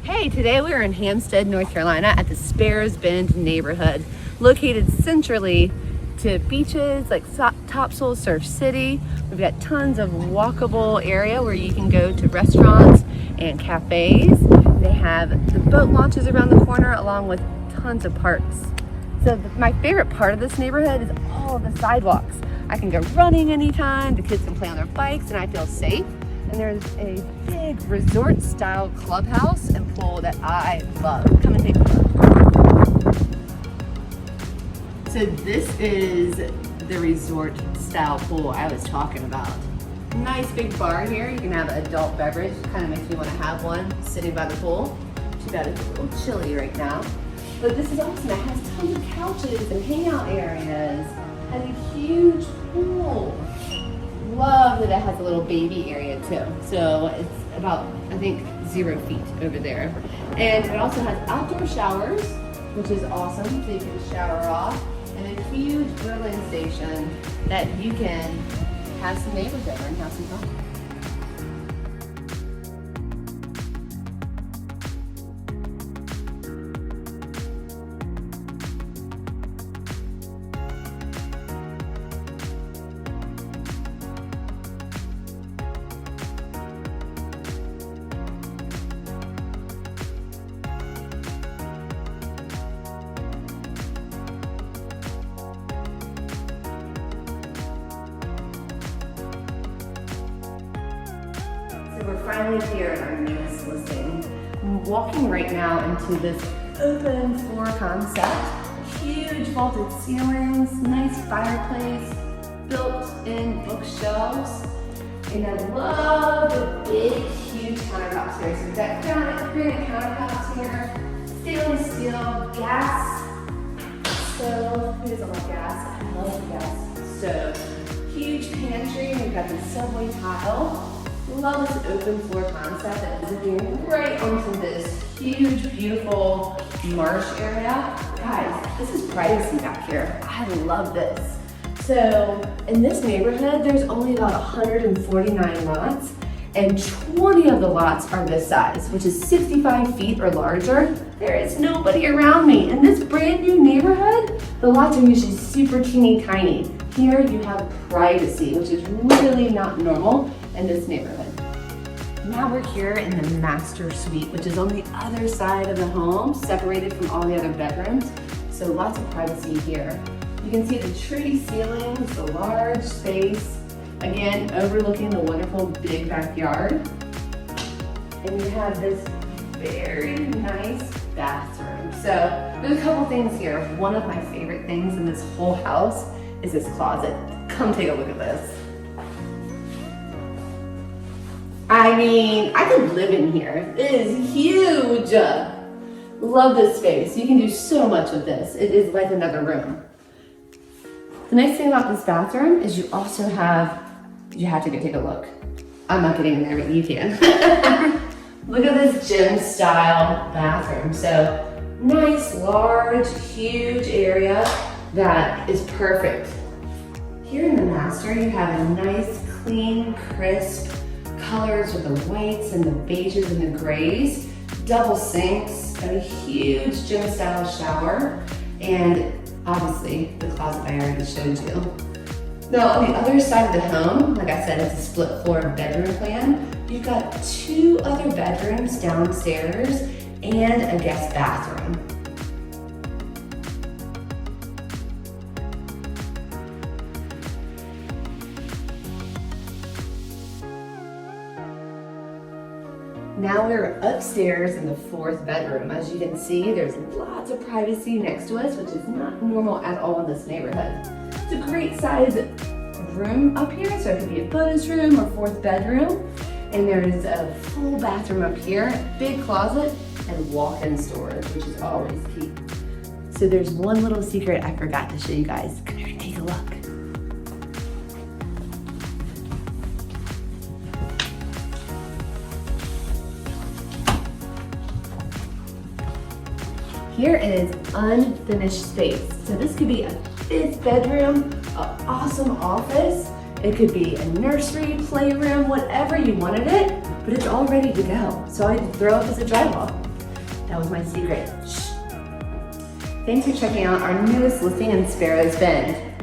Hey, today we are in Hampstead, North Carolina at the Sparrows Bend neighborhood, located centrally to beaches like Topsail Surf City. We've got tons of walkable area where you can go to restaurants and cafes. They have the boat launches around the corner along with tons of parks. So my favorite part of this neighborhood is all of the sidewalks. I can go running anytime, the kids can play on their bikes, and I feel safe. And there's a big resort style clubhouse and pool that I love. Come and take a look. So this is the resort style pool I was talking about. Nice big bar here. You can have an adult beverage. Kind of makes me want to have one sitting by the pool. Too bad it's a little chilly right now. But this is awesome. It has tons of couches and hangout areas. Has a huge pool. Love that it has a little baby area too. So it's about, I think, 0 feet over there. And it also has outdoor showers, which is awesome. So you can shower off. And a huge grilling station that you can have some neighbors over and have some fun. So we're finally here at our newest listing. I'm walking right now into this open floor concept. Huge vaulted ceilings, nice fireplace, built-in bookshelves, and I love the big, huge countertops here. So we've got granite countertops here, stainless steel, gas stove. Who doesn't like gas? I love gas stove. Huge pantry, and we've got the subway tile. Love this open floor concept that is looking right onto this huge, beautiful marsh area. Guys, this is privacy back here. I love this. So in this neighborhood, there's only about 149 lots, and 20 of the lots are this size, which is 65 feet or larger. There is nobody around me. In this brand new neighborhood, the lots are usually super teeny tiny. Here you have privacy, which is really not normal in this neighborhood. Now we're here in the master suite, which is on the other side of the home, separated from all the other bedrooms. So lots of privacy here. You can see the tree ceilings, the large space, again, overlooking the wonderful big backyard. And you have this very nice bathroom. So there's a couple things here. One of my favorite things in this whole house is this closet. Come take a look at this. I mean, I could live in here. It is huge. Love this space. You can do so much with this. It is like another room. The nice thing about this bathroom is you also have, you have to go take a look. I'm not getting in there, but you can. Look at this gym style bathroom. So nice, large, huge area that is perfect. Here in the master, you have a nice, clean, crisp colors with the whites and the beiges and the grays, double sinks, and a huge gym style shower, and obviously the closet I already showed you. Now on the other side of the home, like I said, it's a split floor bedroom plan. You've got 2 other bedrooms downstairs and a guest bathroom. Now we're upstairs in the 4th bedroom. As you can see, there's lots of privacy next to us, which is not normal at all in this neighborhood. It's a great size room up here, so it could be a bonus room or 4th bedroom. And there is a full bathroom up here, big closet, and walk-in storage, which is always key. So there's one little secret I forgot to show you guys. Come here and take a look. Here is unfinished space. So this could be a 5th bedroom, an awesome office. It could be a nursery, playroom, whatever you wanted it, but it's all ready to go. So I throw up as a drywall. That was my secret. Shh. Thanks for checking out our newest listing in Sparrows Bend.